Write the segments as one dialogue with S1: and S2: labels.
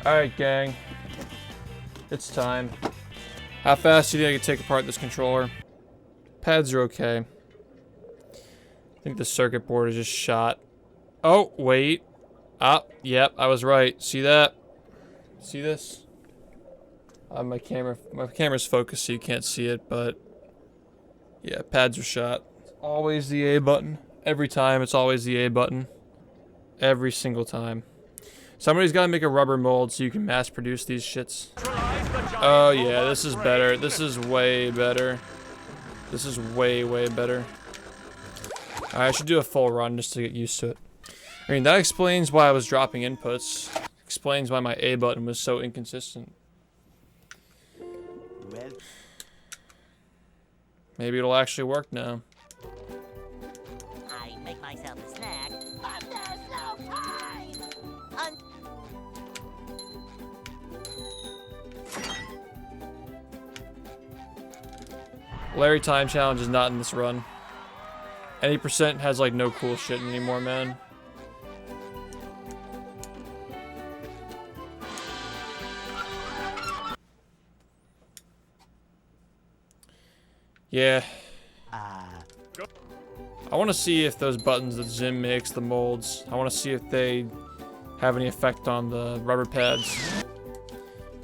S1: Alright, gang. It's time. How fast do you think I can take apart this controller? Pads are okay. I think the circuit board is just shot. Oh, wait. Ah, yep, I was right. See that? See this? My camera's focused so you can't see it, but yeah, pads are shot. It's always the A button. Every time, it's always the A button. Every single time. Somebody's got to make a rubber mold so you can mass produce these shits. Oh yeah, this is better. This is way better. This is way, way better. Alright, I should do a full run just to get used to it. I mean, that explains why I was dropping inputs. Explains why my A button was so inconsistent. Maybe it'll actually work now.
S2: I make myself a snack, but there's no time.
S1: Larry time challenge is not in this run. Any percent has like no cool shit anymore, man. Yeah. I want to see if those buttons that Zim makes, the molds, I want to see if they have any effect on the rubber pads.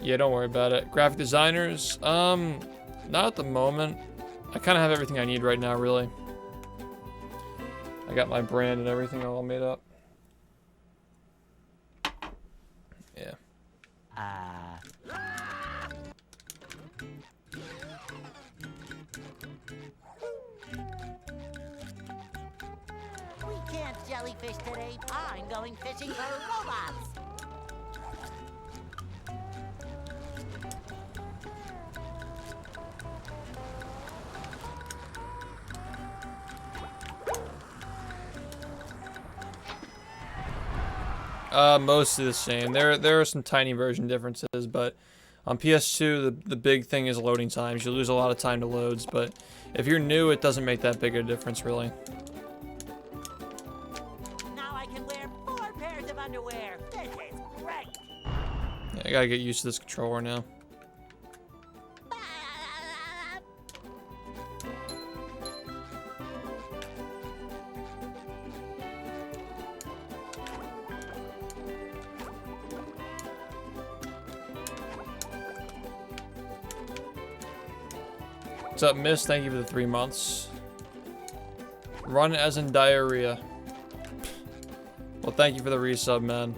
S1: Yeah, don't worry about it. Graphic designers, not at the moment. I kind of have everything I need right now, really. I got my brand and everything all made up. Yeah.
S2: We can't jellyfish today. I'm going fishing for robots.
S1: Mostly the same. There are some tiny version differences, but on PS2, the big thing is loading times. You lose a lot of time to loads, but if you're new, it doesn't make that big a difference, really.
S2: Now I can wear 4 pairs of underwear. This is great.
S1: Yeah, I gotta get used to this controller now. What's up, Miss? Thank you for the 3 months. Run as in diarrhea. Well, thank you for the resub, man.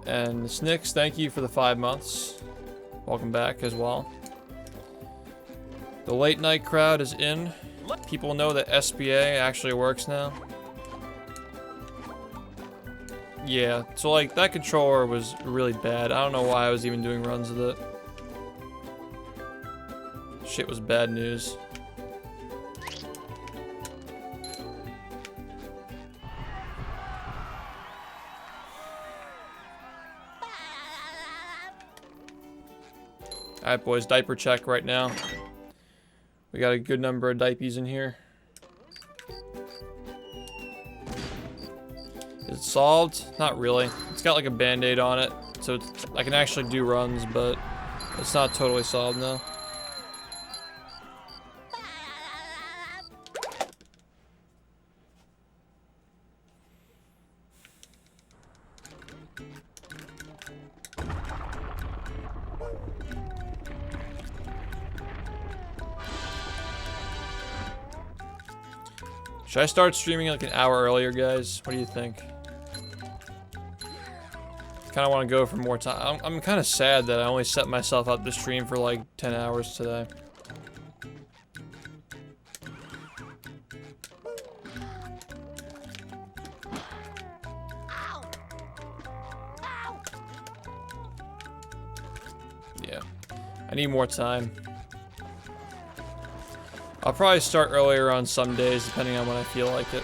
S1: And Snicks, thank you for the 5 months. Welcome back as well. The late night crowd is in. People know that SBA actually works now. Yeah, so like that controller was really bad. I don't know why I was even doing runs with it. Shit was bad news. Alright, boys, diaper check right now. We got a good number of diapies in here. Is it solved? Not really. It's got like a band-aid on it, so I can actually do runs, but it's not totally solved now. Should I start streaming like an hour earlier, guys? What do you think? Kind of want to go for more time. I'm kind of sad that I only set myself up to stream for like 10 hours today. Yeah, I need more time. I'll probably start earlier on some days, depending on when I feel like it.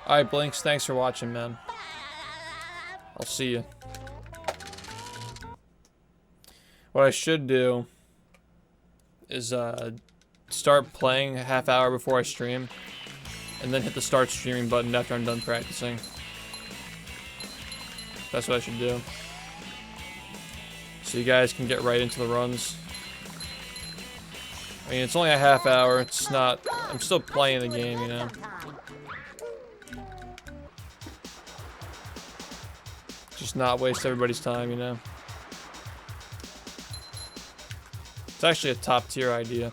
S1: Alright, Blinks, thanks for watching, man. I'll see you. What I should do is start playing a half hour before I stream, and then hit the start streaming button after I'm done practicing. That's what I should do. So you guys can get right into the runs. I mean, it's only a half hour. It's not... I'm still playing the game, you know. Just not waste everybody's time, you know. It's actually a top tier idea.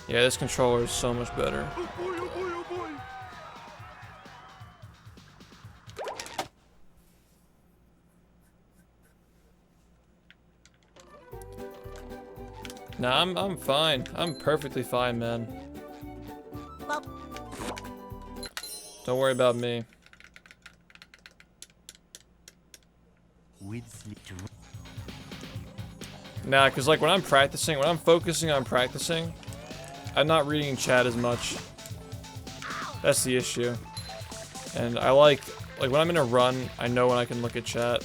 S1: Yeah, this controller is so much better. Nah, I'm fine. I'm perfectly fine, man. Don't worry about me. Nah, cause like when I'm practicing, when I'm focusing on practicing, I'm not reading chat as much. That's the issue. And I like when I'm in a run, I know when I can look at chat.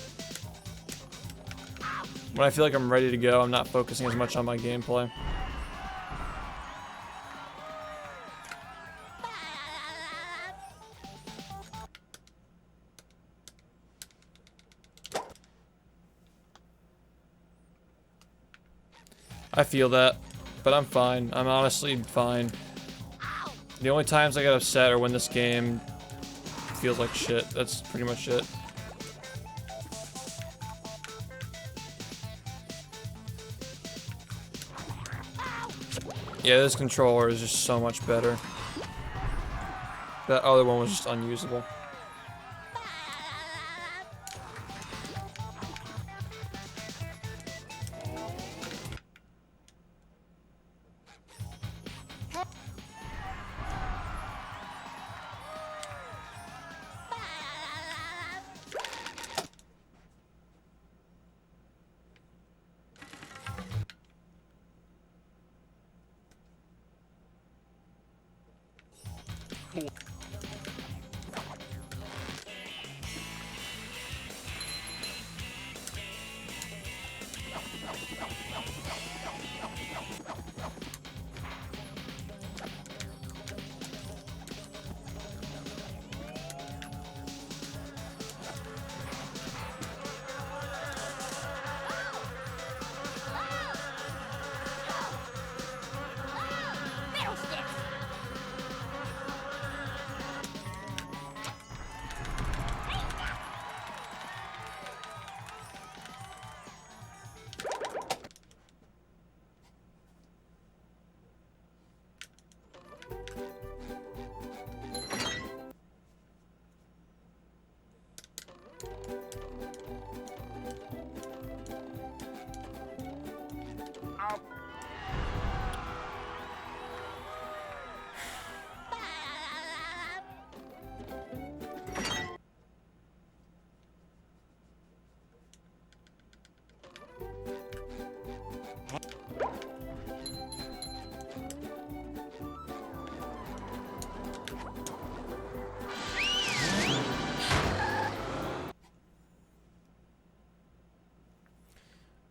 S1: When I feel like I'm ready to go, I'm not focusing as much on my gameplay. I feel that, but I'm fine. I'm honestly fine. The only times I get upset are when this game feels like shit. That's pretty much it. Yeah, this controller is just so much better. That other one was just unusable.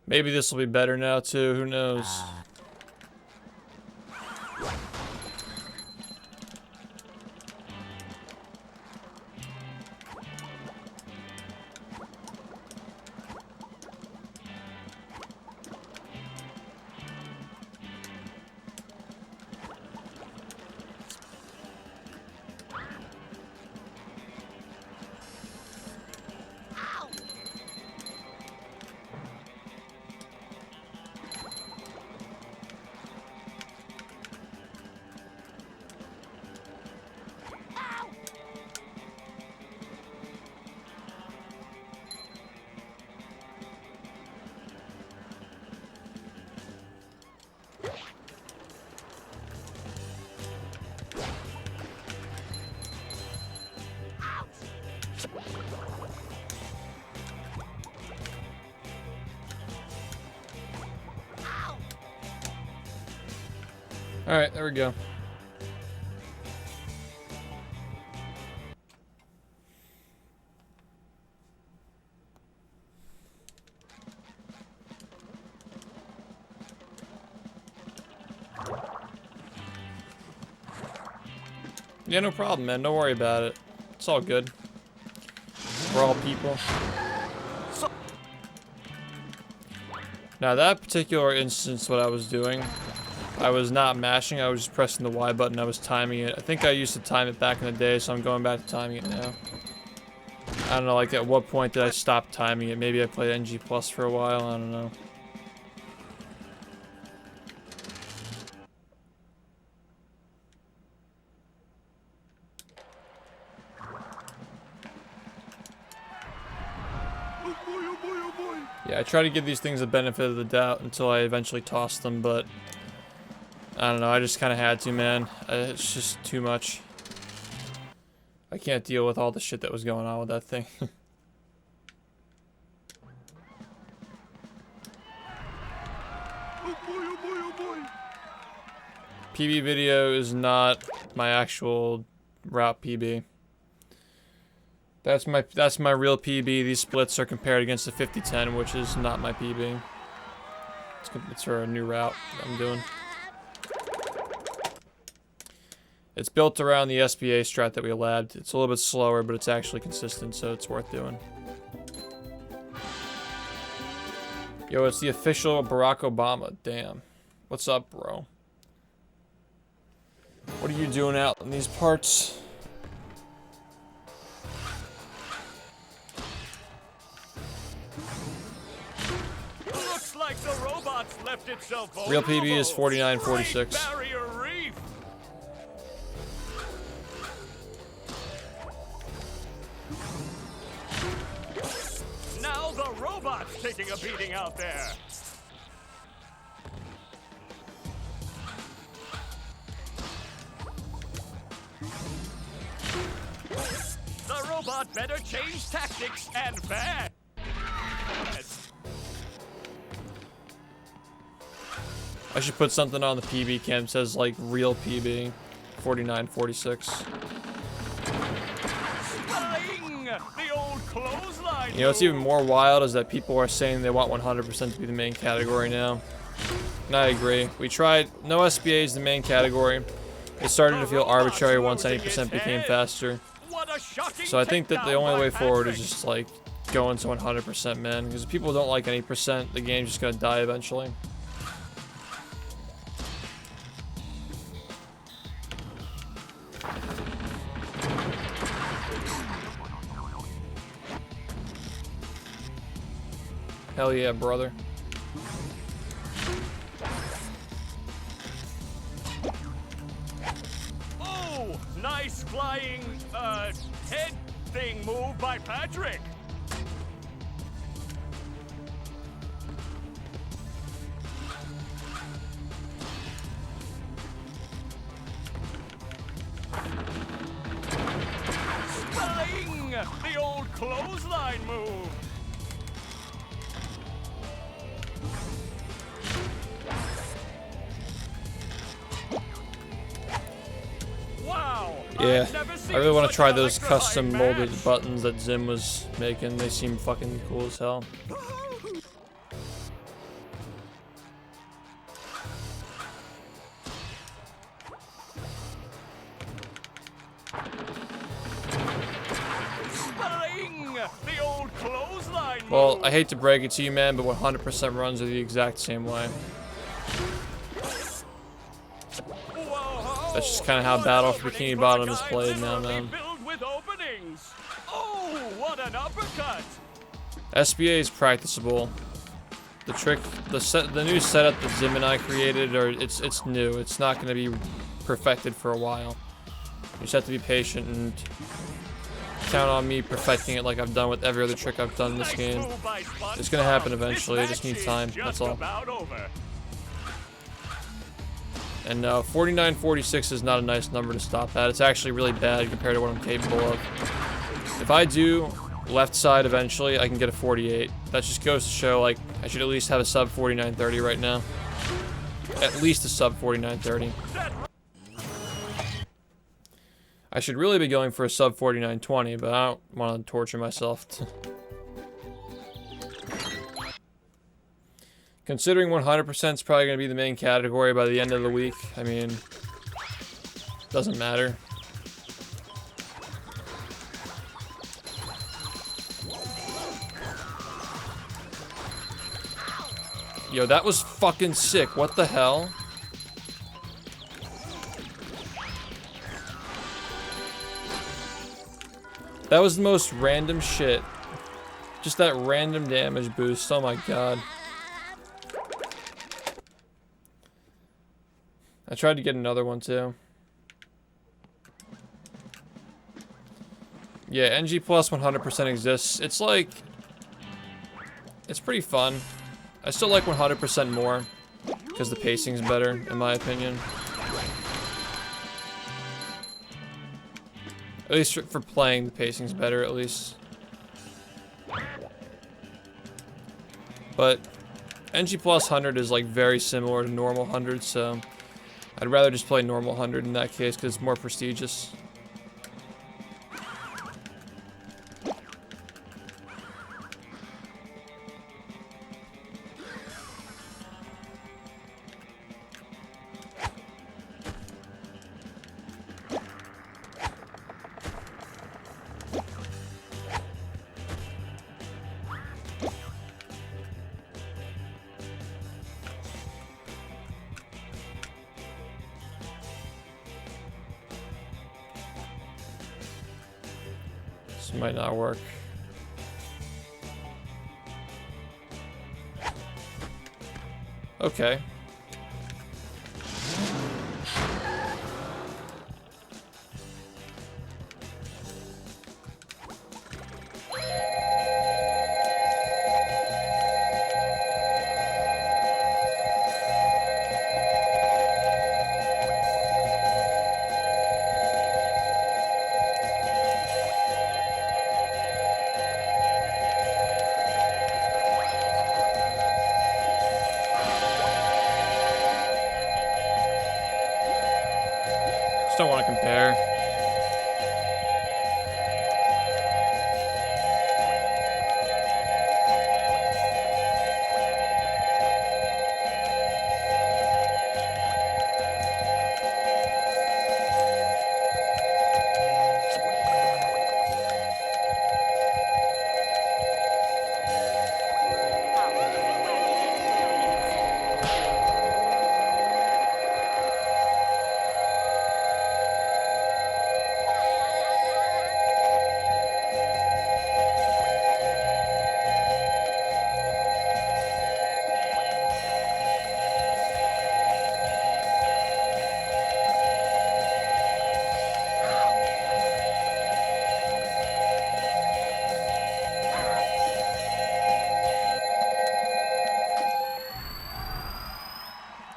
S1: Maybe this will be better now too, who knows? Alright, there we go. Yeah, no problem, man. Don't worry about it. It's all good. We're all people. Now that particular instance, what I was doing, I was not mashing, I was just pressing the Y button, I was timing it. I think I used to time it back in the day, so I'm going back to timing it now. I don't know, like at what point did I stop timing it? Maybe I played NG Plus for a while, I don't know. Yeah, I try to give these things the benefit of the doubt until I eventually toss them, but I don't know, I just kind of had to, man. It's just too much. I can't deal with all the shit that was going on with that thing. PB video is not my actual route PB. That's my real PB. These splits are compared against the 50-10, which is not my PB. It's for a new route that I'm doing. It's built around the SBA strat that we labbed. It's a little bit slower, but it's actually consistent, so it's worth doing. Yo, it's the official Barack Obama. Damn. What's up, bro? What are you doing out in these parts?
S3: Like the robots left itself
S1: Real PB is 49.46.
S3: Barrier reef. Now the robot's taking a beating out there. The robot better change tactics and fast.
S1: I should put something on the PB cam that says like real PB 49.46.
S3: The old clothesline.
S1: You know what's even more wild is that people are saying they want 100% to be the main category now. And I agree. We tried, no SBA is the main category. It started to feel arbitrary once 80% became faster. So I think that the only way forward is just like going to 100%, man. Because if people don't like any percent, the game's just gonna die eventually. Hell yeah, brother.
S3: Oh, nice flying, head thing move by Patrick. Flying, the old clothesline move.
S1: Yeah, I really want to try those custom molded buttons that Zim was making. They seem fucking cool as hell. Well, I hate to break it to you, man, but 100% runs are the exact same way. That's just kind of how Battle for Bikini Bottom is played now, man.
S3: Oh, what an uppercut!
S1: SBA is practicable. The trick, the new setup that Zim and I created, it's new. It's not going to be perfected for a while. You just have to be patient and count on me perfecting it like I've done with every other trick I've done in this game. It's going to happen eventually. It just needs time. That's all. And 49.46 is not a nice number to stop at. It's actually really bad compared to what I'm capable of. If I do left side eventually, I can get a 48. That just goes to show, like, I should at least have a sub 49.30 right now. At least a sub 49.30. I should really be going for a sub 49.20, but I don't want to torture myself. Considering 100% is probably going to be the main category by the end of the week, I mean, doesn't matter. Yo, that was fucking sick. What the hell? That was the most random shit. Just that random damage boost. Oh my god. I tried to get another one too. Yeah, NG Plus 100% exists. It's like... It's pretty fun. I still like 100% more. Because the pacing's better, in my opinion. At least for playing, the pacing's better, at least. But NG Plus 100 is like very similar to normal 100, so I'd rather just play normal 100 in that case because it's more prestigious. This might not work. Okay. Just don't want to compare.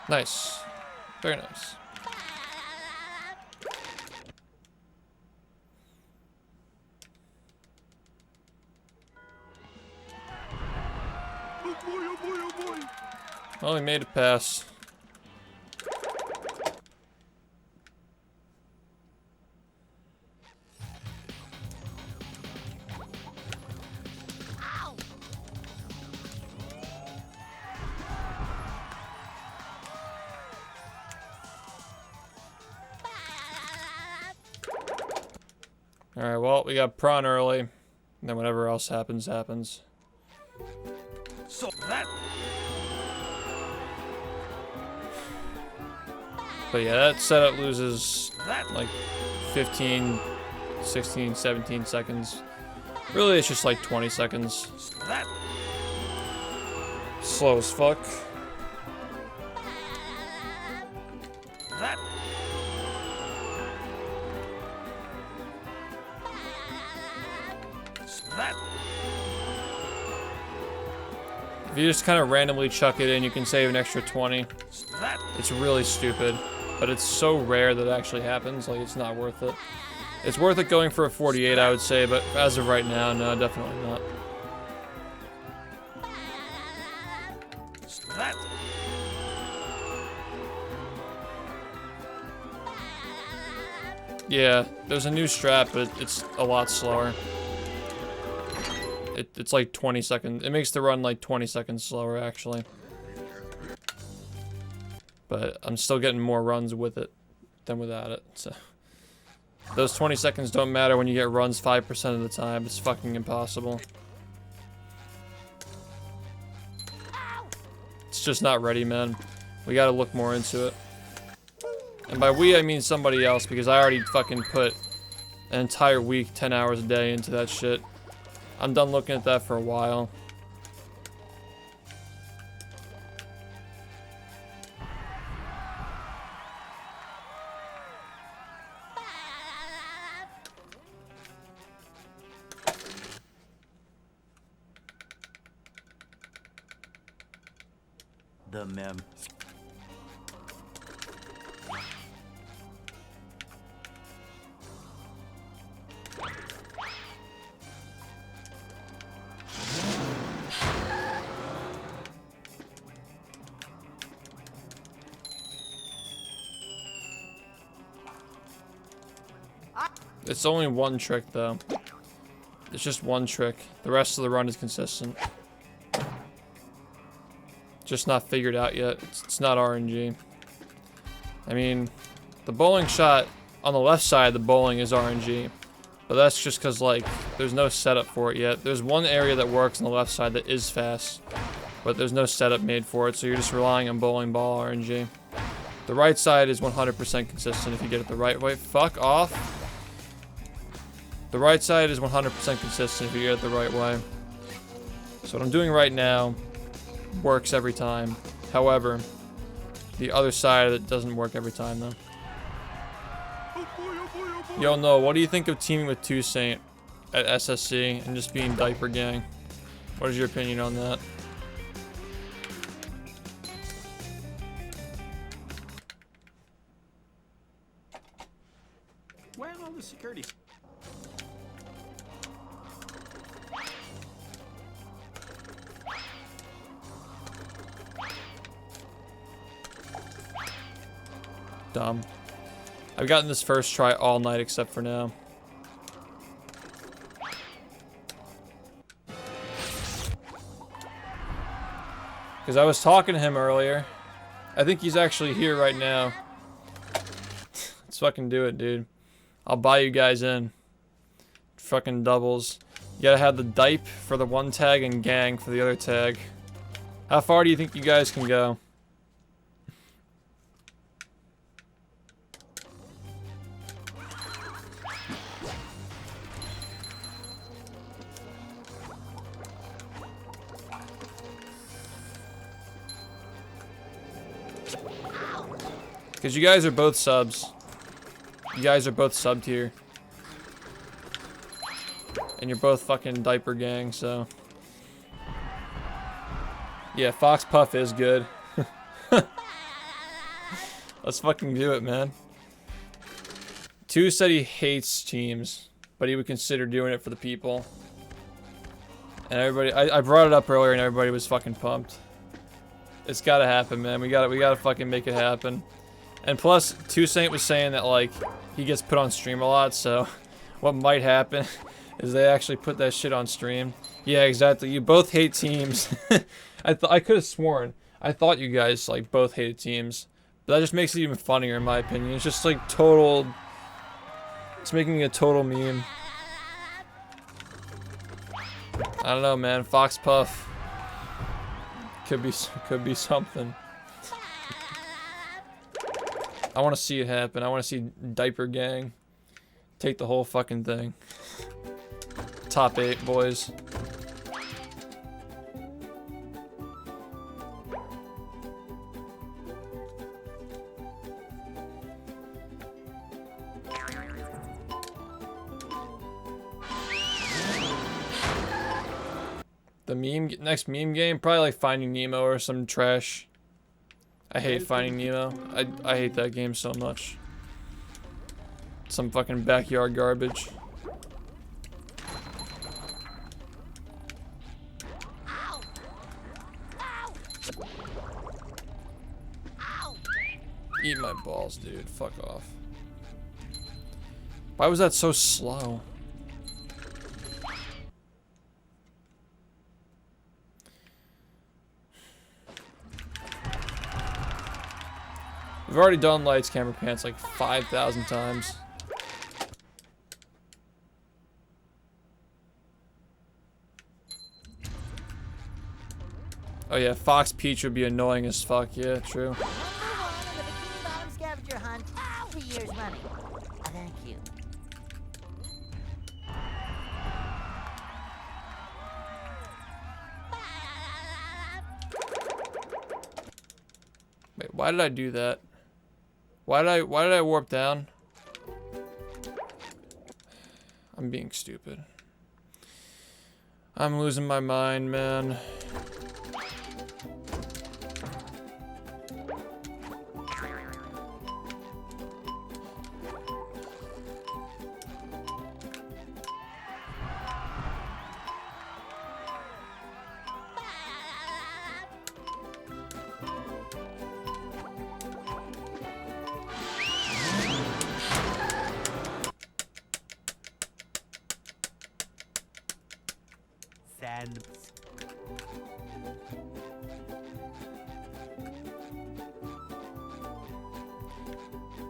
S1: Nice. Very nice. Well, we made it pass. Alright, well, we got prawn early. And then whatever else happens, happens.
S3: So that...
S1: But yeah, that setup loses like 15, 16, 17 seconds. Really, it's just like 20 seconds.
S3: That...
S1: Slow as fuck.
S3: That... That...
S1: If you just kind of randomly chuck it in, you can save an extra 20.
S3: That...
S1: It's really stupid, but it's so rare that it actually happens, like it's not worth it. It's worth it going for a 48, I would say, but as of right now, no, definitely not.
S3: That...
S1: Yeah, there's a new strat, but it's a lot slower. It's like 20 seconds. It makes the run like 20 seconds slower, actually. But I'm still getting more runs with it than without it, so. Those 20 seconds don't matter when you get runs 5% of the time. It's fucking impossible. It's just not ready, man. We gotta look more into it. And by we, I mean somebody else, because I already fucking put an entire week, 10 hours a day into that shit. I'm done looking at that for a while.
S4: The mem.
S1: It's only one trick, though. It's just one trick. The rest of the run is consistent. Just not figured out yet. It's not RNG. I mean, the bowling shot on the left side of the bowling is RNG. But that's just because, like, there's no setup for it yet. There's one area that works on the left side that is fast. But there's no setup made for it, so you're just relying on bowling ball RNG. The right side is 100% consistent if you get it the right way. Fuck off. The right side is 100% consistent if you get it the right way. So what I'm doing right now works every time. However, the other side of it doesn't work every time, though. Yo, no, what do you think of teaming with 2 Saint at SSC and just being diaper gang? What is your opinion on that?
S4: Where are all the security?
S1: Dumb. I've gotten this first try all night except for now. Because I was talking to him earlier. I think he's actually here right now. Let's fucking do it, dude. I'll buy you guys in. Fucking doubles. You gotta have the dipe for the one tag and gang for the other tag. How far do you think you guys can go? Because you guys are both subs. You guys are both sub tier. And you're both fucking diaper gang, so. Yeah, Fox Puff is good. Let's fucking do it, man. 2 said he hates teams, but he would consider doing it for the people. And everybody, I brought it up earlier and everybody was fucking pumped. It's gotta happen, man. We gotta fucking make it happen. And plus, 2 Saint was saying that, like, he gets put on stream a lot, so what might happen is they actually put that shit on stream. Yeah, exactly. You both hate teams. I could have sworn. I thought you guys, like, both hated teams. But that just makes it even funnier, in my opinion. It's just, like, total... It's making it a total meme. I don't know, man. Fox Puff. Could be something. I want to see it happen. I want to see Diaper Gang take the whole fucking thing. Top 8, boys. The next meme game, probably like Finding Nemo or some trash. I hate Finding Nemo. I hate that game so much. Some fucking backyard garbage.
S2: Ow! Ow! Ow!
S1: Eat my balls, dude. Fuck off. Why was that so slow? We've already done lights, camera, pants like 5,000 times. Oh yeah, Fox Peach would be annoying as fuck. Yeah, true.
S2: Number 1 on the Bikini Bottom scavenger hunt 2 years running. Thank you.
S1: Wait, why did I do that? Why did I warp down? I'm being stupid. I'm losing my mind, man.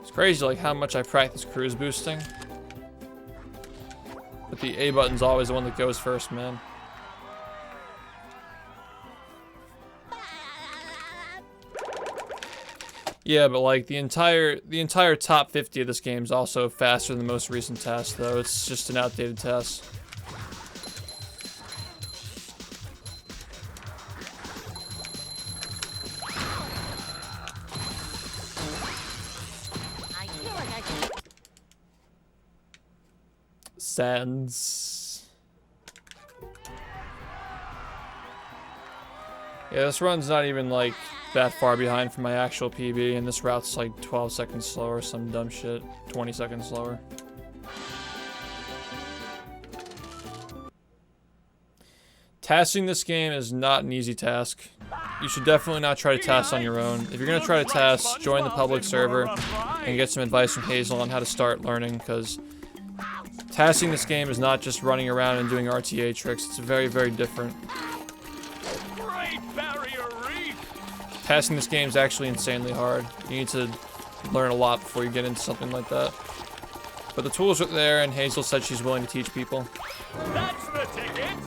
S1: It's crazy like how much I practice cruise boosting. But the A button's always the one that goes first, man. Yeah, but like the entire top 50 of this game is also faster than the most recent test, though. It's just an outdated test. Sands. Yeah, this run's not even like that far behind from my actual PB, and this route's like 12 seconds slower, some dumb shit, 20 seconds slower. Tasking this game is not an easy task. You should definitely not try to task on your own. If you're gonna try to task, join the public server and get some advice from Hazel on how to start learning, because tasking this game is not just running around and doing RTA tricks. It's very, very different.
S3: Great Barrier Reef!
S1: Tasking this game is actually insanely hard. You need to learn a lot before you get into something like that. But the tools are there, and Hazel said she's willing to teach people.
S3: That's the ticket!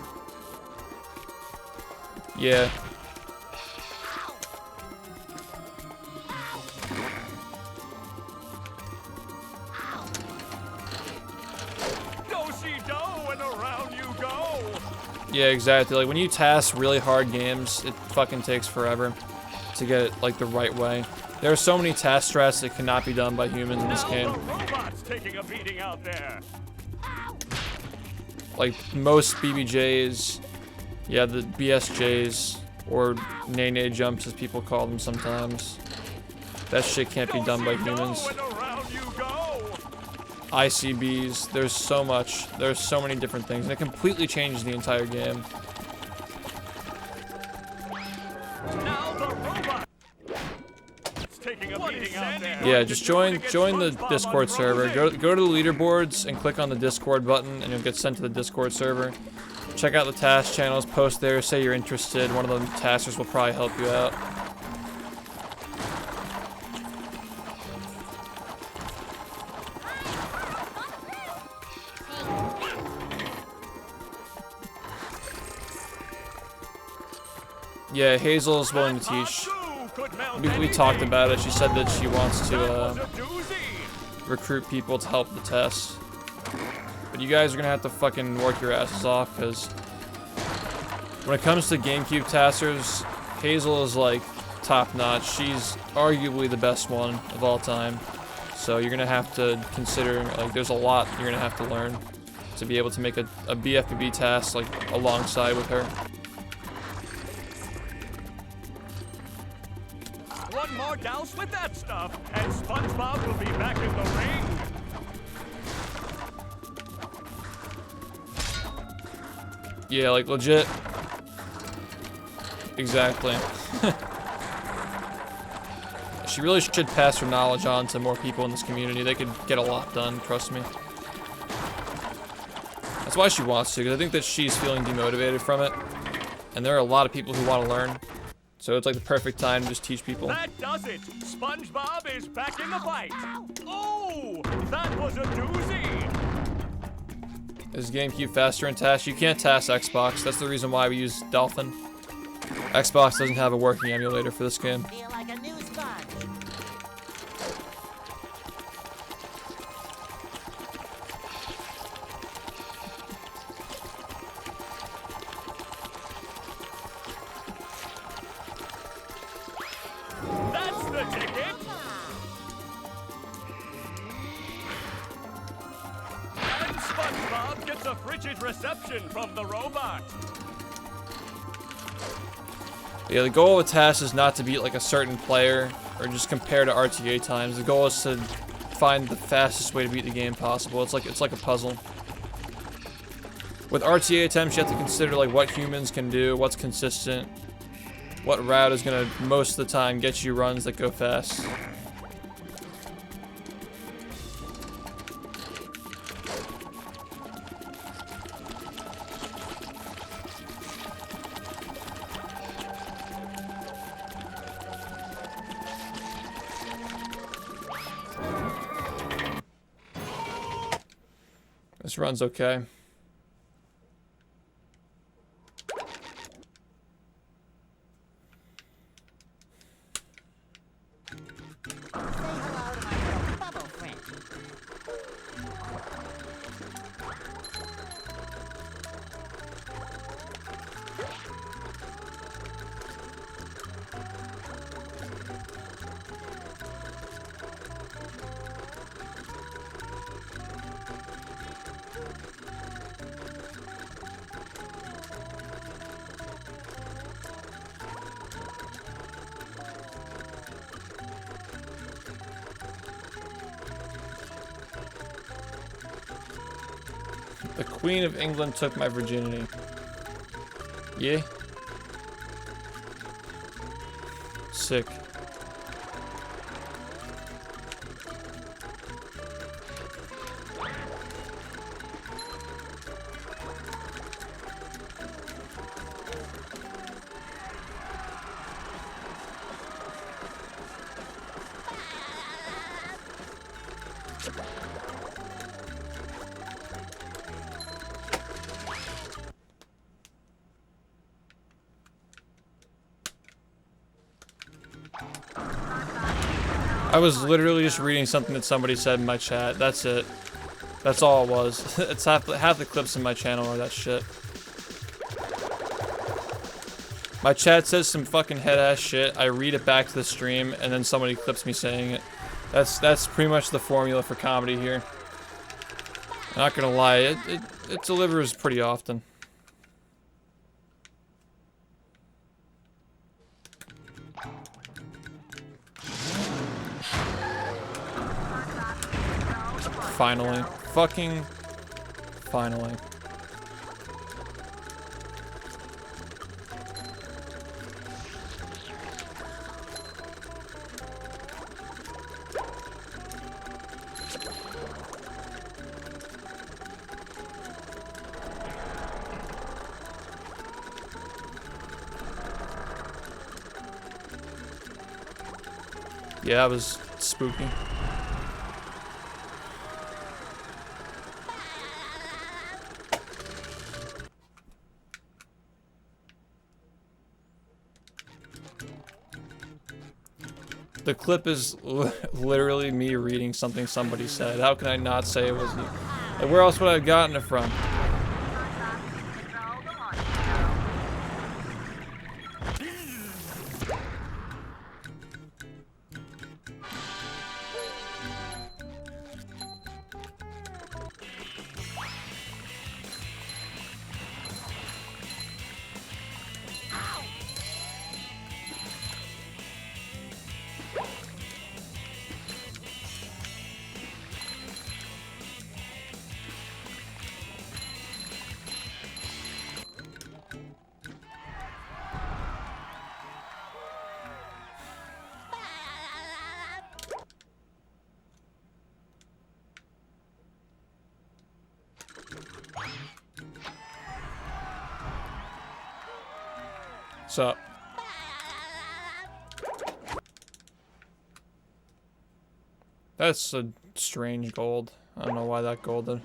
S1: Yeah. Yeah, exactly. Like when you task really hard games, it fucking takes forever to get it like the right way. There are so many task strats that cannot be done by humans in this game.
S3: The robot's taking a beating out there.
S1: Like most BBJs, yeah, the BSJs, or nay jumps as people call them sometimes. That shit can't be done by humans. ICBs, there's so much. There's so many different things, and it completely changes the entire game.
S3: Now the robot. It's taking a beating out there.
S1: Yeah, just join the Discord server. Go to the leaderboards and click on the Discord button, and you'll get sent to the Discord server. Check out the task channels, post there, say you're interested. One of the taskers will probably help you out. Yeah, Hazel's willing to teach. We talked about it. She said that she wants to recruit people to help the test. But you guys are gonna have to fucking work your asses off, because when it comes to GameCube tasters, Hazel is like top notch. She's arguably the best one of all time. So you're gonna have to consider, like, there's a lot you're gonna have to learn to be able to make a BFBB task like alongside with her.
S3: One more douse with that stuff, and SpongeBob will be back in the ring.
S1: Yeah, like legit. Exactly. She really should pass her knowledge on to more people in this community. They could get a lot done, trust me. That's why she wants to, because I think that she's feeling demotivated from it. And there are a lot of people who want to learn. So it's like the perfect time to just teach people.
S3: That does it. SpongeBob is back in the fight. Oh, that was a doozy.
S1: Is GameCube faster in task? You can't task Xbox. That's the reason why we use Dolphin. Xbox doesn't have a working emulator for this game.
S2: Feel like a new sponge.
S3: That's the ticket. And SpongeBob gets a frigid reception from the robot.
S1: Yeah, the goal of a task is not to beat like a certain player or just compare to RTA times. The goal is to find the fastest way to beat the game possible. It's like a puzzle. With RTA attempts, you have to consider like what humans can do, what's consistent, what route is gonna most of the time get you runs that go fast. This run's okay.
S2: Say hello to my little bubble friend.
S1: The Queen of England took my virginity. Yeah. Sick. I was literally just reading something that somebody said in my chat. That's it. That's all it was. It's half the clips in my channel are that shit. My chat says some fucking head-ass shit. I read it back to the stream, and then somebody clips me saying it. That's pretty much the formula for comedy here. Not gonna lie, it delivers pretty often. Finally. Fucking finally. Yeah, that was spooky. The clip is literally me reading something somebody said. How can I not say it wasn't you? Like, where else would I have gotten it from? What's up? That's a strange gold. I don't know why that golden.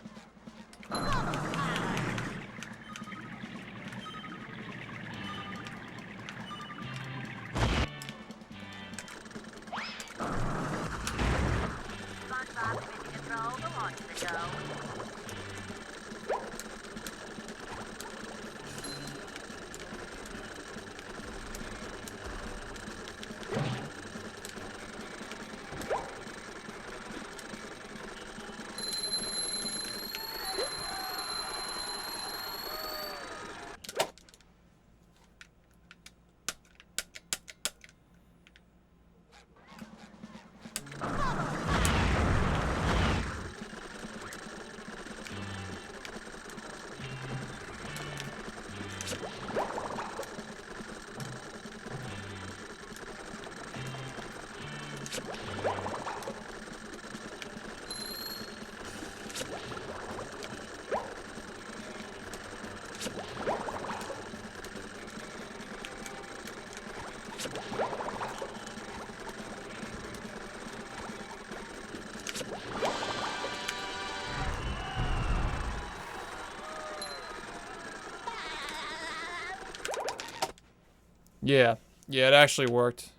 S1: Yeah. Yeah, it actually worked.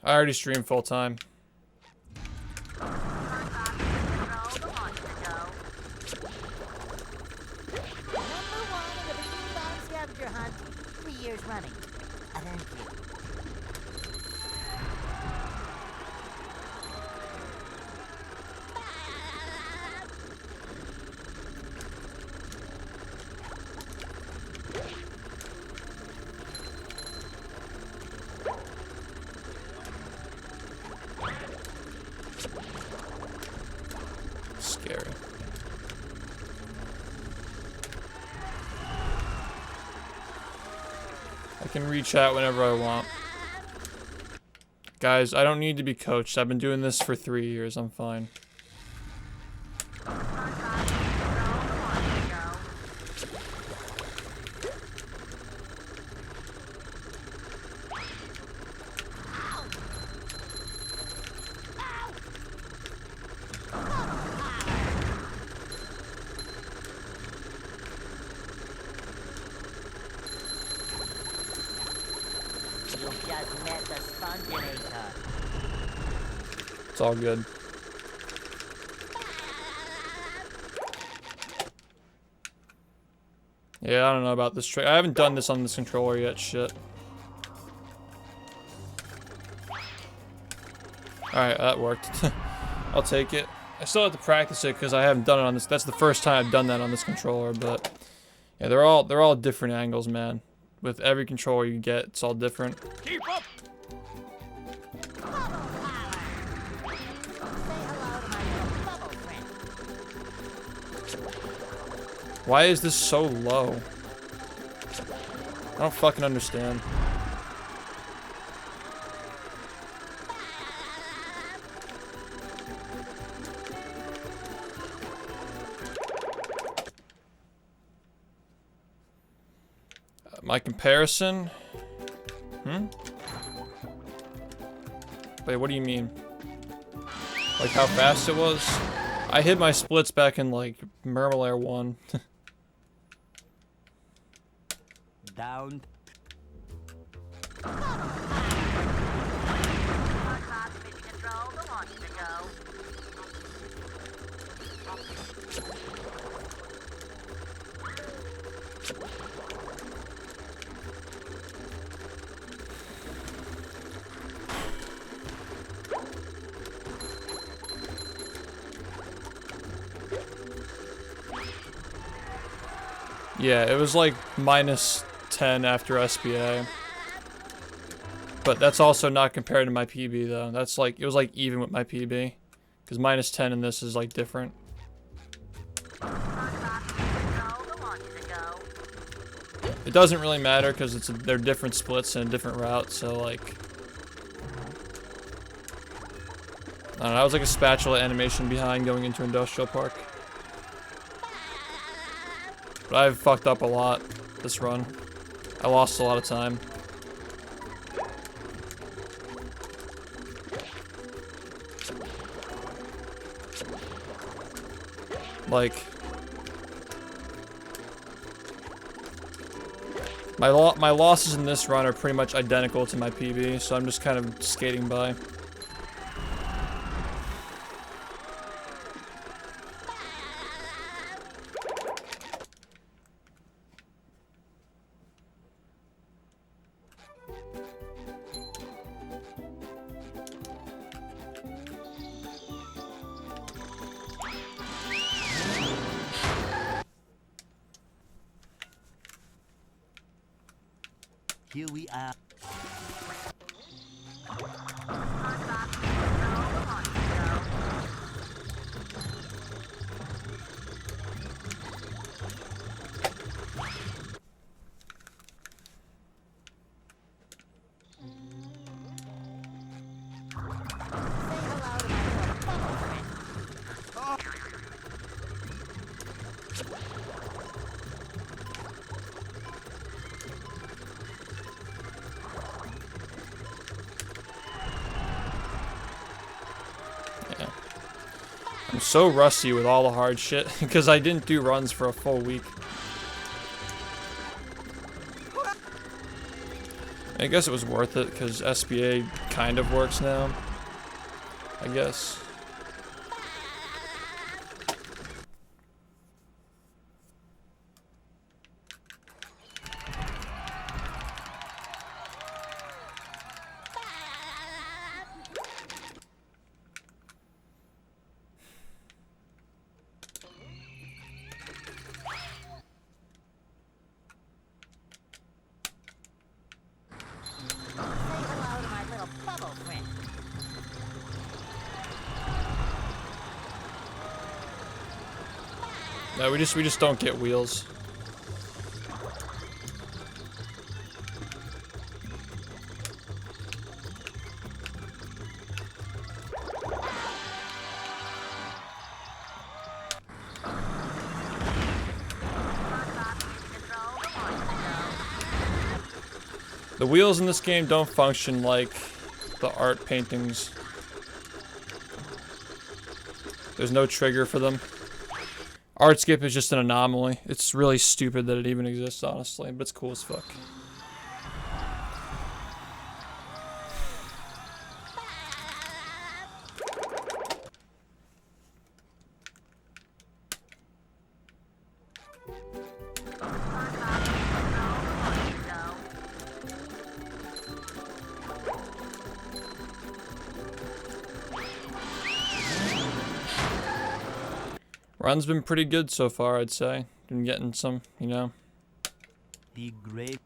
S1: I already streamed full time.
S2: Number one in the Bikini Bottom scavenger hunt 3 years running. Thank you.
S1: Scary. I can reach out whenever I want. Guys, I don't need to be coached. I've been doing this for 3 years. I'm fine.
S2: You just met the Spongeonator.
S1: It's all good. Yeah, I don't know about this trick. I haven't done this on this controller yet. Shit. Alright, that worked. I'll take it. I still have to practice it because I haven't done it on this. That's the first time I've done that on this controller, but yeah, they're all different angles, man. With every controller you get, it's all different.
S3: Keep up!
S1: Why is this so low? I don't fucking understand. My comparison? Wait, what do you mean? Like how fast it was? I hit my splits back in like Mermalair 1.
S2: Down.
S1: Yeah, it was like minus 10 after SBA. But that's also not compared to my PB though. That's like, it was like even with my PB. Because minus 10 in this is like different. It doesn't really matter because they're different splits and a different route, so like... I don't know, that was like a spatula animation behind going into Industrial Park. But I've fucked up a lot this run. I lost a lot of time. Like, my losses in this run are pretty much identical to my PB, so I'm just kind of skating by.
S2: Here we are.
S1: I'm so rusty with all the hard shit because I didn't do runs for a full week. I guess it was worth it because SBA kind of works now, I guess. No, we just don't get wheels. The wheels in this game don't function like the art paintings. There's no trigger for them. Art skip is just an anomaly. It's really stupid that it even exists, honestly, but it's cool as fuck. Run's been pretty good so far, I'd say. Been getting some, you know.
S2: The great.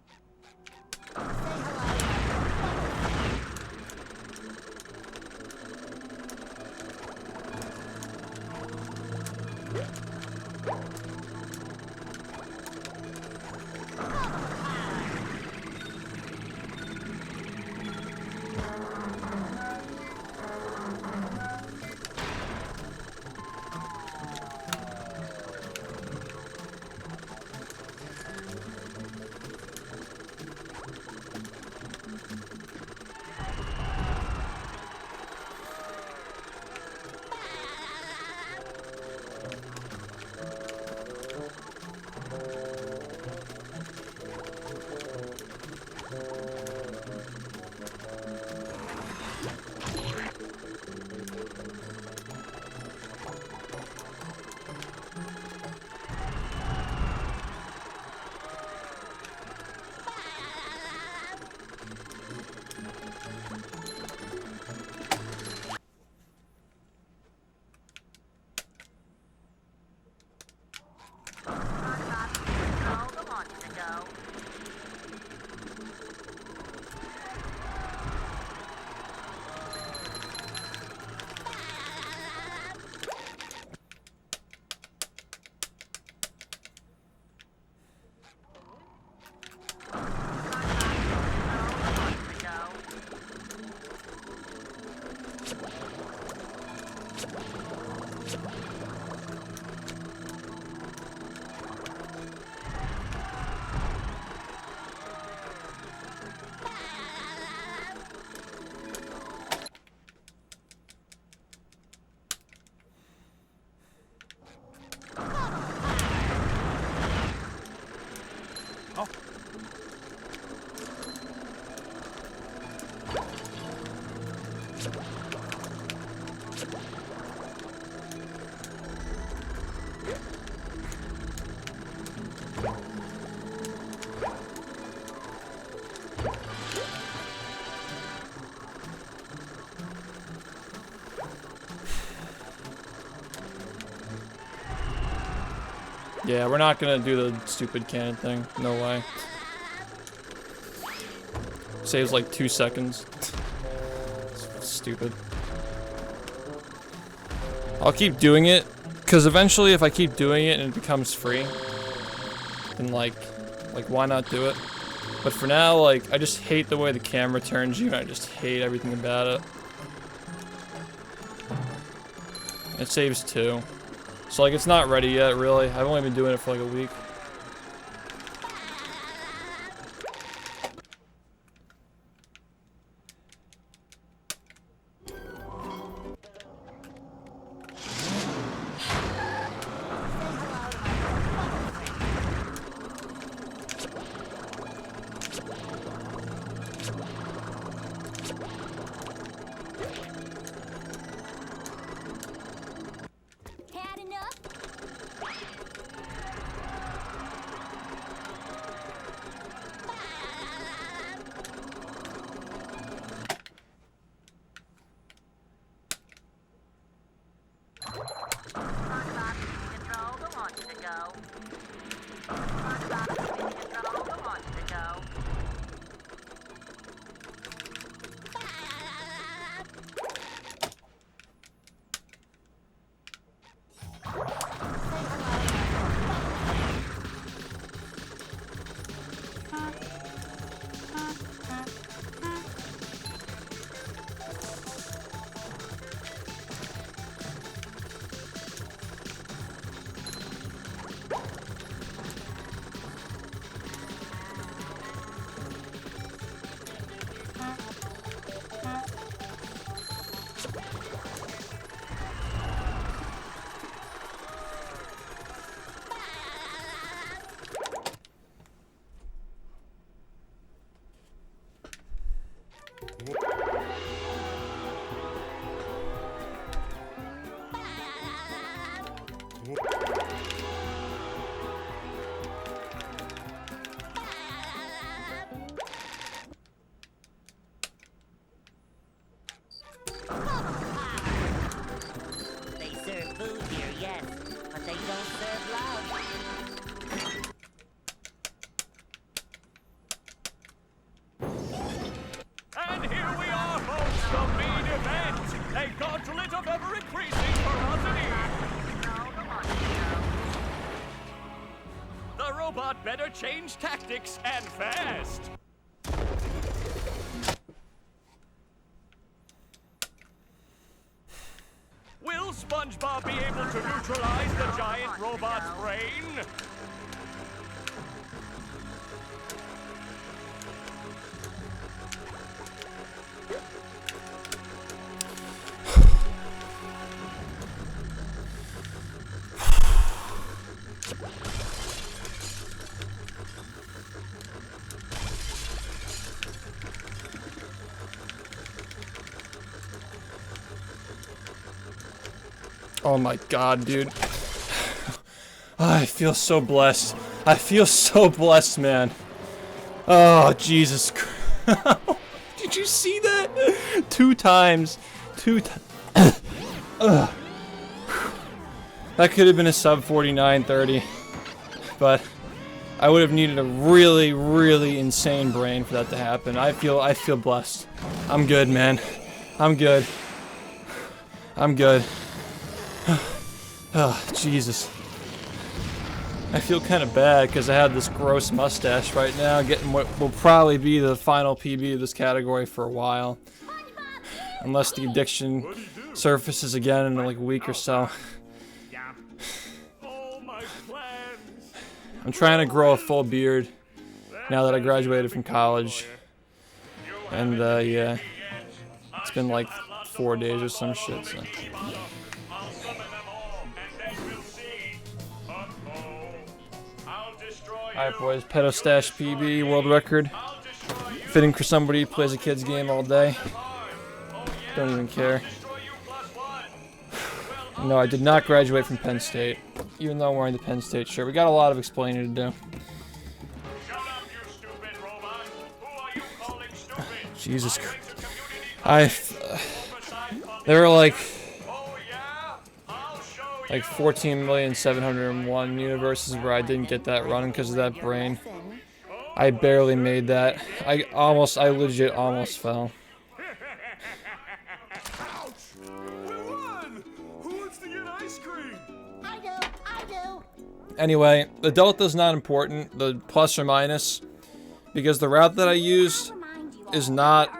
S1: Yeah, we're not gonna do the stupid cannon thing. No way. Saves like 2 seconds. It's stupid. I'll keep doing it, because eventually if I keep doing it and it becomes free, then like why not do it? But for now, like, I just hate the way the camera turns you, and I just hate everything about it. It saves 2. So like, it's not ready yet, really. I've only been doing it for like a week.
S5: Had enough?
S2: SpongeBob is in control. Who wants to go? SpongeBob is in control. Who wants to go? They serve food here, yes, but they don't serve love.
S3: And here we are, folks, the main event. A gauntlet of ever-increasing ferocity.
S2: Who wants to go?
S3: The robot better change tactics and fast. Will SpongeBob be able to neutralize the giant robot's brain?
S1: Oh my god, dude. I feel so blessed. I feel so blessed, man. Oh, Jesus Christ. Did you see that? 2 times. 2 times. That could have been a sub 4930. But I would have needed a really, really insane brain for that to happen. I feel blessed. I'm good, man. I'm good. I'm good. Oh, Jesus. I feel kind of bad because I have this gross mustache right now, getting what will probably be the final PB of this category for a while. Unless the addiction surfaces again in like a week or so.
S3: All my plans.
S1: I'm trying to grow a full beard now that I graduated from college. And yeah, it's been like 4 days or some shit. So.
S3: I'll summon them all, and then we'll see. I'll destroy you.
S1: Alright boys, Pedo Stash PB world record.
S3: I'll destroy you.
S1: Fitting for somebody who plays a kid's game all day. Don't even care.
S3: Destroy you +1.
S1: No, I did not graduate from Penn State, even though I'm wearing the Penn State shirt. We got a lot of explaining to do.
S3: Shut up, you stupid robot. Who are you calling stupid?
S1: Jesus Christ.
S3: Community
S1: There were like
S3: Oh yeah? I'll show you.
S1: 14,701 universes where I didn't get that run because of that brain. I barely made that. I legit almost fell.
S3: Ouch! We won! Who wants to get ice cream?
S2: I do.
S1: Anyway, the delta's not important, the plus or minus, because the route that I used is not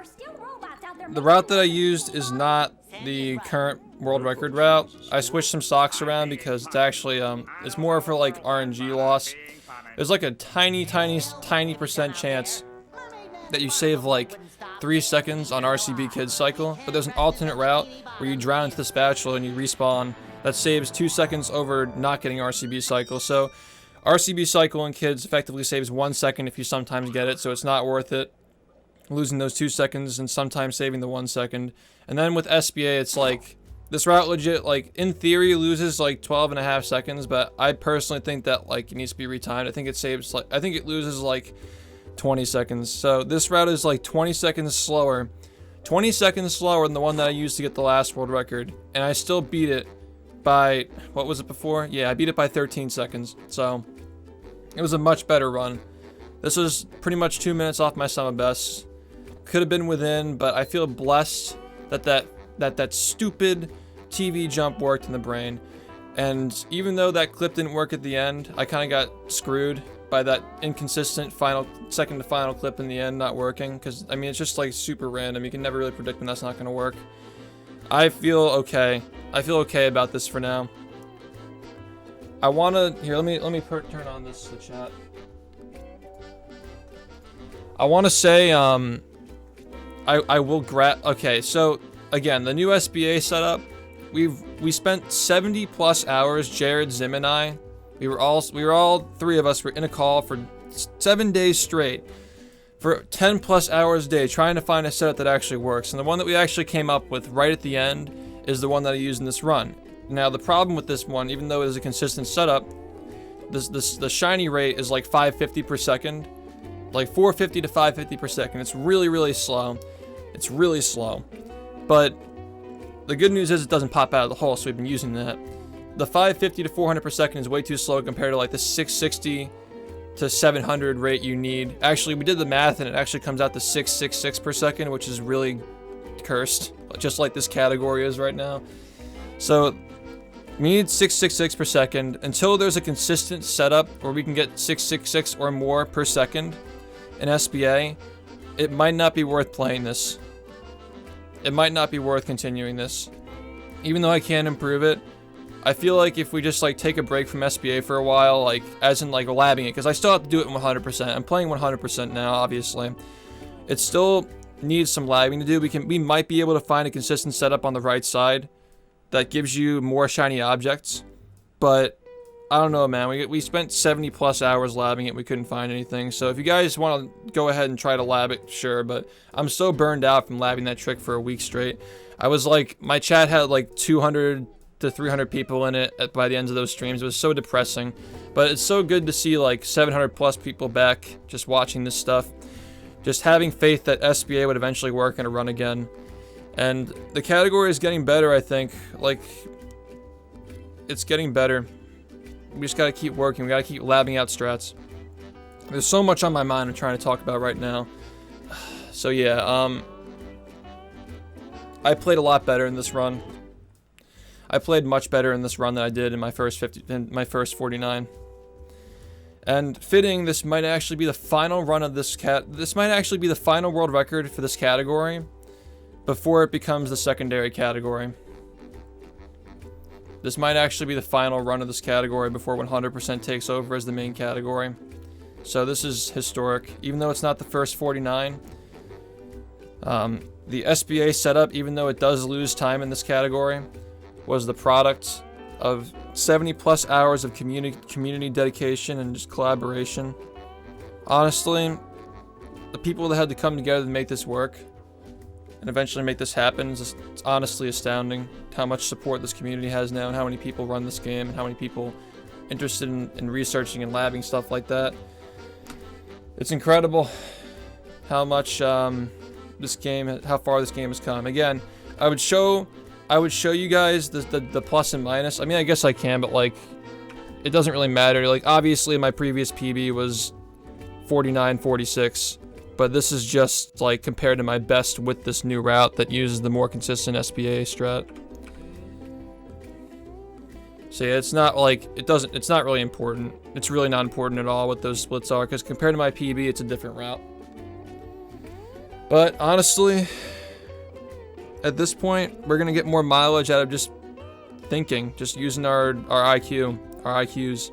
S1: the current world record route. I switched some stocks around because it's actually it's more for like RNG loss. There's like a tiny percent chance that you save like 3 seconds on RCB Kids cycle, but there's an alternate route where you drown into the spatula and you respawn that saves 2 seconds over not getting RCB cycle. So RCB cycle in Kids effectively saves 1 second if you sometimes get it, so it's not worth it losing those 2 seconds and sometimes saving the 1 second. And then with SBA, it's like this route legit, like in theory, loses like 12.5 seconds, but I personally think that like it needs to be retimed. I think it saves like, I think it loses like 20 seconds. So this route is like 20 seconds slower. 20 seconds slower than the one that I used to get the last world record. And I still beat it by, what was it before? Yeah, I beat it by 13 seconds. So it was a much better run. This was pretty much 2 minutes off my sum of best. Could have been within, but I feel blessed that stupid TV jump worked in the brain. And even though that clip didn't work at the end, I kind of got screwed by that inconsistent second to final clip in the end not working. Because, I mean, it's just like super random. You can never really predict when that's not going to work. I feel okay. I feel okay about this for now. I want to... Here, let me turn on the chat. I want to say, I will grab... Okay, so, again, the new SBA setup, we spent 70 plus hours, Jared, Zim, and I. We were all 3 of us were in a call for 7 days straight, for 10 plus hours a day, trying to find a setup that actually works. And the one that we actually came up with right at the end is the one that I used in this run. Now, the problem with this one, even though it is a consistent setup, the shiny rate is like 550 per second. Like 450 to 550 per second. It's really, really slow. It's really slow. But the good news is it doesn't pop out of the hole, so we've been using that. The 550 to 400 per second is way too slow compared to like the 660 to 700 rate you need. Actually, we did the math and it actually comes out to 666 per second, which is really cursed, just like this category is right now. So we need 666 per second until there's a consistent setup where we can get 666 or more per second in SBA. It might not be worth playing this. It might not be worth continuing this. Even though I can improve it, I feel like if we just like take a break from SBA for a while, like as in like labbing it, because I still have to do it in 100%. I'm playing 100% now, obviously. It still needs some labbing to do. We might be able to find a consistent setup on the right side that gives you more shiny objects, but I don't know, man. We spent 70 plus hours labbing it. We couldn't find anything. So if you guys want to go ahead and try to lab it, sure. But I'm so burned out from labbing that trick for a week straight. I was like, my chat had like 200 to 300 people in it by the end of those streams. It was so depressing, but it's so good to see like 700 plus people back just watching this stuff, just having faith that SBA would eventually work and run again. And the category is getting better, I think. Like, it's getting better. We just gotta keep working. We gotta keep labbing out strats. There's so much on my mind I'm trying to talk about right now. So yeah, I played a lot better in this run. I played much better in this run than I did in my first 49. And fitting, this might actually be the final run of this this might actually be the final world record for this category before it becomes the secondary category. This might actually be the final run of this category before 100% takes over as the main category. So this is historic. Even though it's not the first 49, the SBA setup, even though it does lose time in this category, was the product of 70 plus hours of community dedication and just collaboration. Honestly, the people that had to come together to make this work and eventually make this happen, it's honestly astounding how much support this community has now and how many people run this game and how many people interested in researching and labbing stuff like that. It's incredible how much this game, how far this game has come. Again, I would show you guys the plus and minus. I mean, I guess I can, but like, it doesn't really matter. Like, obviously my previous PB was 49.46, but this is just like compared to my best with this new route that uses the more consistent SBA strat. So yeah, it's not like, it's not really important. It's really not important at all what those splits are, because compared to my PB, it's a different route. But honestly, at this point, we're gonna get more mileage out of just thinking, just using our IQs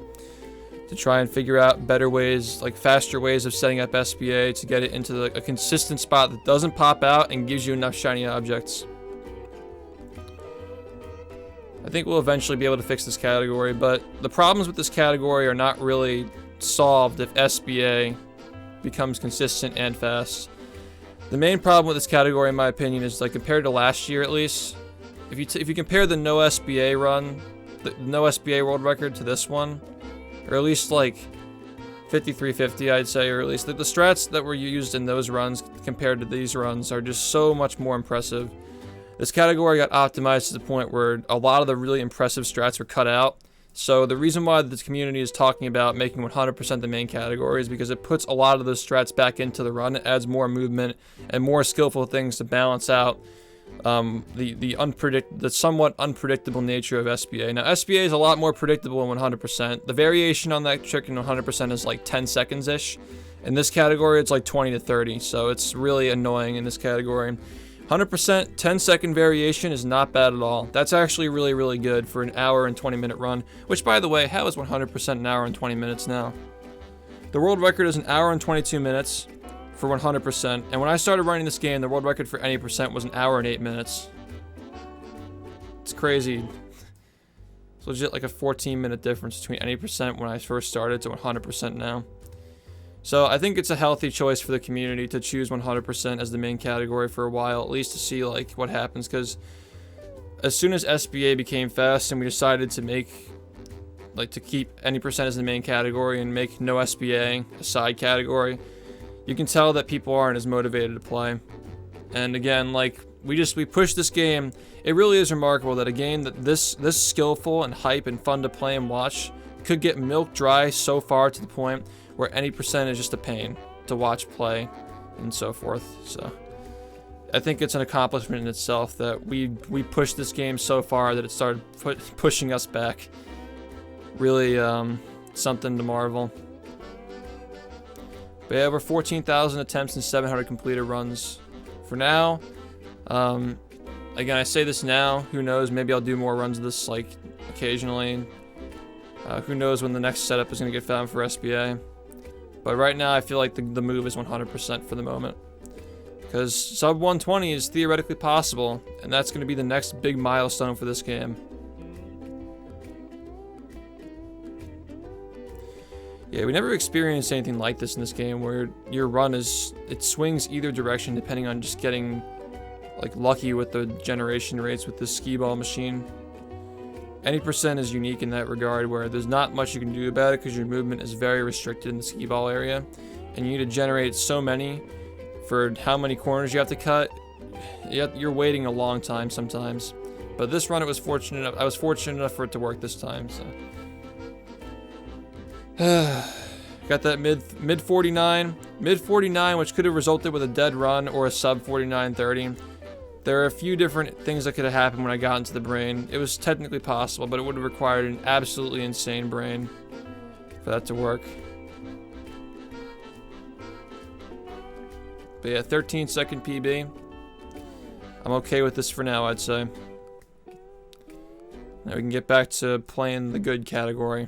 S1: to try and figure out better ways, like faster ways of setting up SBA to get it into a consistent spot that doesn't pop out and gives you enough shiny objects. I think we'll eventually be able to fix this category, but the problems with this category are not really solved if SBA becomes consistent and fast. The main problem with this category, in my opinion, is like compared to last year at least. If you compare the no SBA run, the no SBA world record to this one, or at least like 5350, I'd say, or at least the strats that were used in those runs compared to these runs are just so much more impressive. This category got optimized to the point where a lot of the really impressive strats were cut out. So the reason why the community is talking about making 100% the main category is because it puts a lot of those strats back into the run. It adds more movement and more skillful things to balance out the somewhat unpredictable nature of SBA. Now SBA is a lot more predictable in 100%. The variation on that trick in 100% is like 10 seconds-ish. In this category, it's like 20 to 30, so it's really annoying in this category. 100% 10-second variation is not bad at all. That's actually really, really good for an hour and 20-minute run, which, by the way, how is 100% an hour and 20 minutes now? The world record is an hour and 22 minutes for 100%, and when I started running this game, the world record for any percent was an hour and 8 minutes. It's crazy. It's legit like a 14-minute difference between any percent when I first started to 100% now. So I think it's a healthy choice for the community to choose 100% as the main category for a while, at least to see like what happens, because as soon as SBA became fast and we decided to make, like, to keep any percent as the main category and make no SBA a side category, you can tell that people aren't as motivated to play. And again, like, we pushed this game. It really is remarkable that a game that this skillful and hype and fun to play and watch could get milked dry so far to the point where any percent is just a pain to watch, play, and so forth. So I think it's an accomplishment in itself that we pushed this game so far that it started pushing us back. Really something to marvel. But yeah, over 14,000 attempts and 700 completed runs. For now, again, I say this now, who knows, maybe I'll do more runs of this like occasionally. Who knows when the next setup is going to get found for SBA. But right now, I feel like the move is 100% for the moment. Because sub 120 is theoretically possible, and that's going to be the next big milestone for this game. Yeah, we never experienced anything like this in this game, where your run it swings either direction depending on just getting like lucky with the generation rates with this skee ball machine. Any percent is unique in that regard, where there's not much you can do about it because your movement is very restricted in the skee ball area, and you need to generate so many for how many corners you have to cut. You're waiting a long time sometimes. But this run, I was fortunate enough for it to work this time. So got that mid 49, which could have resulted with a dead run or a sub 49.30. There are a few different things that could have happened when I got into the brain. It was technically possible, but it would have required an absolutely insane brain for that to work. But yeah, 13-second PB. I'm okay with this for now, I'd say. Now we can get back to playing the good category.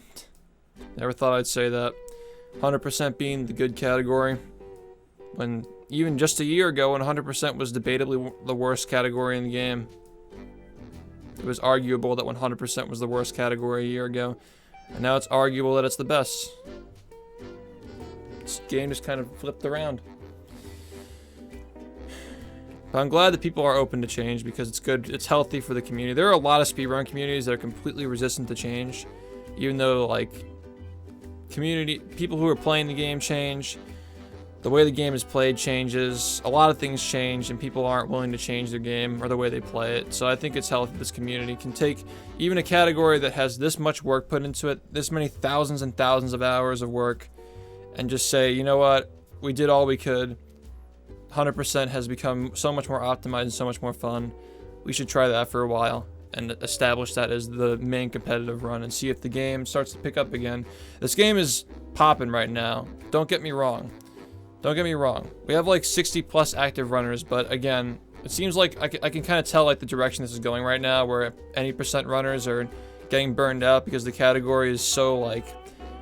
S1: Never thought I'd say that. 100% being the good category. When even just a year ago, when 100% was debatably the worst category in the game. It was arguable that 100% was the worst category a year ago. And now it's arguable that it's the best. This game just kind of flipped around. But I'm glad that people are open to change because it's good, it's healthy for the community. There are a lot of speedrun communities that are completely resistant to change. Even though, like, people who are playing the game change, the way the game is played changes, a lot of things change, and people aren't willing to change their game or the way they play it. So I think it's healthy this community can take even a category that has this much work put into it, this many thousands and thousands of hours of work, and just say, you know what, we did all we could. 100% has become so much more optimized and so much more fun. We should try that for a while and establish that as the main competitive run and see if the game starts to pick up again. This game is popping right now. Don't get me wrong. Don't get me wrong. We have like 60 plus active runners, but again, it seems like I can kind of tell like the direction this is going right now, where any percent runners are getting burned out because the category is so like,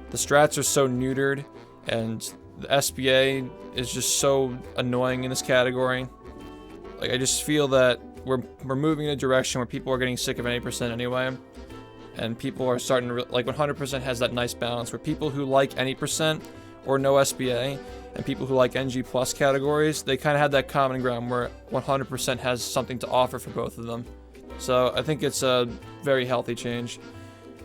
S1: the strats are so neutered, and the SBA is just so annoying in this category. Like, I just feel that we're moving in a direction where people are getting sick of any percent anyway, and people are starting to like 100% has that nice balance where people who like any percent or no SBA and people who like NG plus categories, they kind of have that common ground where 100% has something to offer for both of them. So I think it's a very healthy change.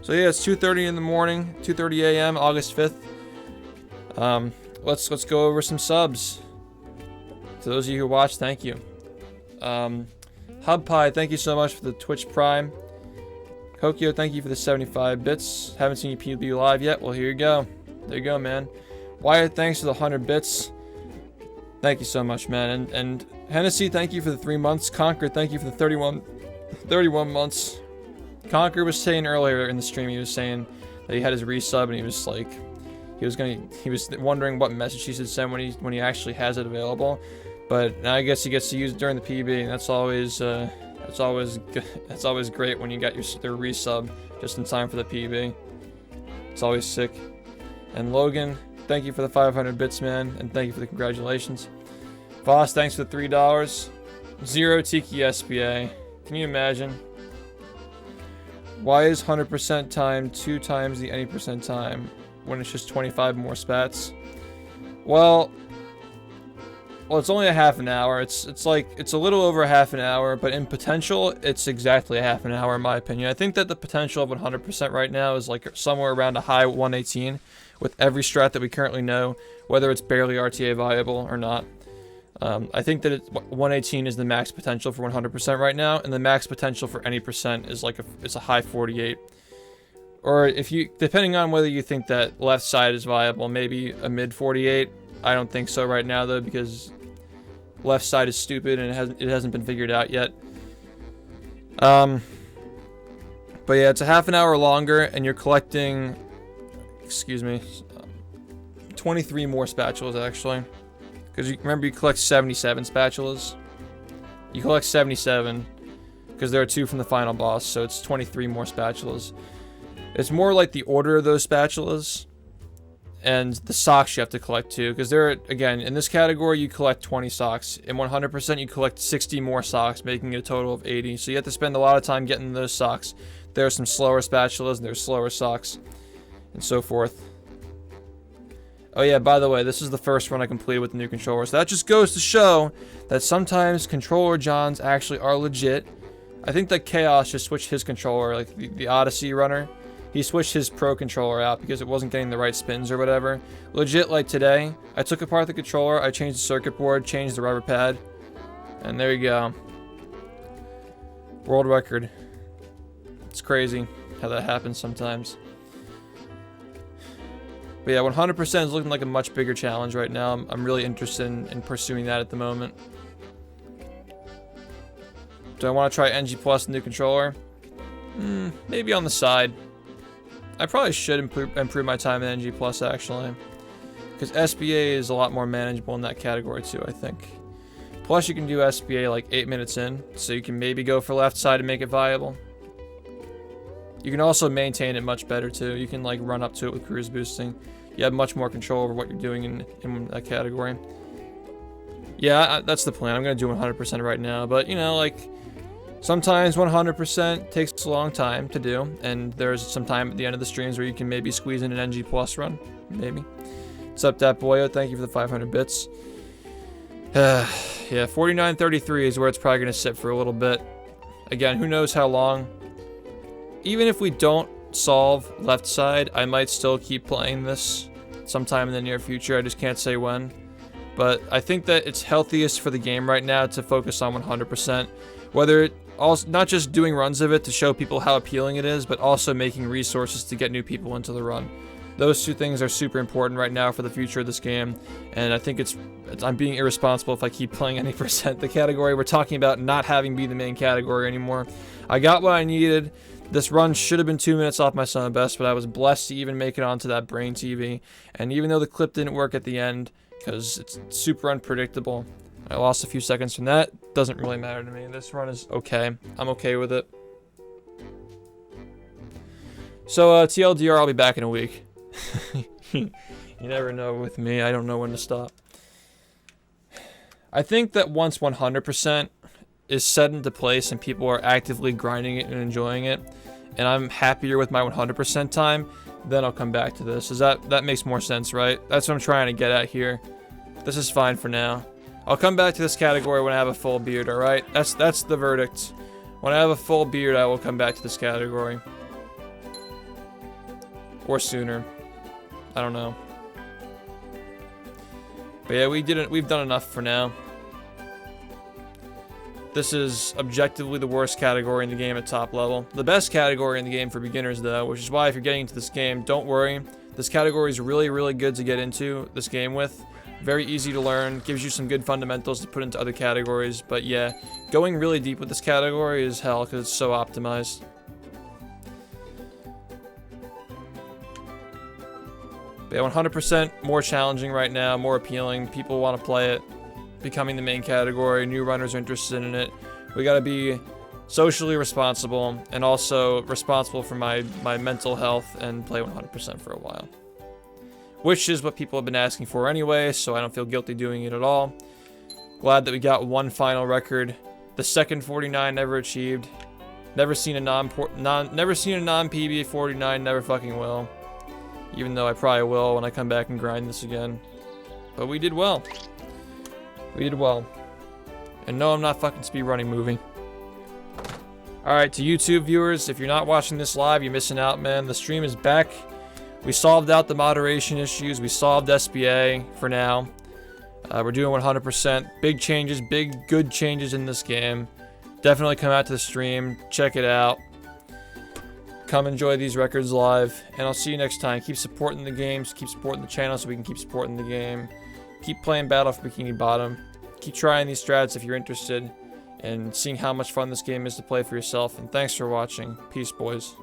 S1: So yeah, it's 2:30 in the morning, 2:30 a.m. August 5th. Let's go over some subs. To those of you who watch, thank you. Hub Pie, thank you so much for the Twitch Prime. Kokio, thank you for the 75 bits. Haven't seen you PB live yet. Well, here you go. There you go, man. Wyatt, thanks for the 100 bits. Thank you so much, man. And Hennessy, thank you for the 3 months. Conquer, thank you for the 31 months. Conquer was saying earlier in the stream, he was saying that he had his resub and he was like, he was wondering what message he should send when he actually has it available. But now I guess he gets to use it during the PB, and that's always great when you got their resub just in time for the PB. It's always sick. And Logan, thank you for the 500 bits, man, and thank you for the congratulations. Voss, thanks for the $3. 0 Tiki SBA. Can you imagine? Why is 100% time 2 times the any percent time when it's just 25 more spats? Well, it's only a half an hour. It's a little over a half an hour, but in potential, it's exactly a half an hour in my opinion. I think that the potential of 100% right now is like somewhere around a high 118 with every strat that we currently know, whether it's barely RTA viable or not. I think that 118 is the max potential for 100% right now, and the max potential for any percent is like it's a high 48. Or if you, depending on whether you think that left side is viable, maybe a mid 48. I don't think so right now though, because left side is stupid and it hasn't been figured out yet. But yeah, it's a half an hour longer, and you're collecting, 23 more spatulas actually. Because remember, you collect 77 spatulas. You collect 77 because there are 2 from the final boss, so it's 23 more spatulas. It's more like the order of those spatulas and the socks you have to collect too, because again, in this category you collect 20 socks. In 100% you collect 60 more socks, making it a total of 80. So you have to spend a lot of time getting those socks. There are some slower spatulas and there's slower socks and so forth. Oh yeah, by the way, this is the first run I completed with the new controller, so that just goes to show that sometimes controller Johns actually are legit. I think that Chaos just switched his controller, like the Odyssey runner. He switched his Pro controller out because it wasn't getting the right spins or whatever. Legit, like today, I took apart the controller, I changed the circuit board, changed the rubber pad, and there you go. World record. It's crazy how that happens sometimes. But yeah, 100% is looking like a much bigger challenge right now. I'm really interested in pursuing that at the moment. Do I want to try NG Plus, the new controller? Maybe on the side. I probably should improve my time in NG Plus actually, because SBA is a lot more manageable in that category too, I think. Plus you can do SBA like 8 minutes in, so you can maybe go for left side and make it viable. You can also maintain it much better too. You can like run up to it with cruise boosting. You have much more control over what you're doing in that category. Yeah, that's the plan. I'm gonna do 100% right now, but you know, like sometimes 100% takes a long time to do, and there's some time at the end of the streams where you can maybe squeeze in an NG plus run, maybe. What's up, Dat Boyo? Thank you for the 500 bits. Yeah, 49.33 is where it's probably gonna sit for a little bit. Again, who knows how long. Even if we don't solve left side, I might still keep playing this sometime in the near future. I just can't say when. But I think that it's healthiest for the game right now to focus on 100%. Whether it also, not just doing runs of it to show people how appealing it is, but also making resources to get new people into the run. Those two things are super important right now for the future of this game, and I think I'm being irresponsible if I keep playing any percent. The category we're talking about not having be the main category anymore. I got what I needed. This run should have been 2 minutes off my son best, but I was blessed to even make it onto that brain TV. And even though the clip didn't work at the end, because it's super unpredictable, I lost a few seconds from that. Doesn't really matter to me. This run is okay. I'm okay with it. So TLDR, I'll be back in a week. You never know with me. I don't know when to stop. I think that once 100% is set into place and people are actively grinding it and enjoying it, and I'm happier with my 100% time, then I'll come back to this. That makes more sense, right? That's what I'm trying to get at here. This is fine for now. I'll come back to this category when I have a full beard, alright? That's the verdict. When I have a full beard, I will come back to this category. Or sooner. I don't know. But yeah, we've done enough for now. This is objectively the worst category in the game at top level. The best category in the game for beginners though, which is why if you're getting into this game, don't worry. This category is really, really good to get into this game with. Very easy to learn, gives you some good fundamentals to put into other categories. But yeah, going really deep with this category is hell because it's so optimized. But yeah, 100% more challenging right now, more appealing. People want to play it. Becoming the main category. New runners are interested in it. We got to be socially responsible and also responsible for my mental health and play 100% for a while. Which is what people have been asking for anyway, so I don't feel guilty doing it at all. Glad that we got one final record. The second 49 never achieved. Never seen a non-PB 49, never fucking will. Even though I probably will when I come back and grind this again. But we did well. We did well. And no, I'm not fucking speedrunning movie. Alright, to YouTube viewers, if you're not watching this live, you're missing out, man. The stream is back. We solved out the moderation issues. We solved SBA for now. We're doing 100%. Big changes, big good changes in this game. Definitely come out to the stream. Check it out. Come enjoy these records live. And I'll see you next time. Keep supporting the games. Keep supporting the channel so we can keep supporting the game. Keep playing Battle for Bikini Bottom. Keep trying these strats if you're interested. And seeing how much fun this game is to play for yourself. And thanks for watching. Peace, boys.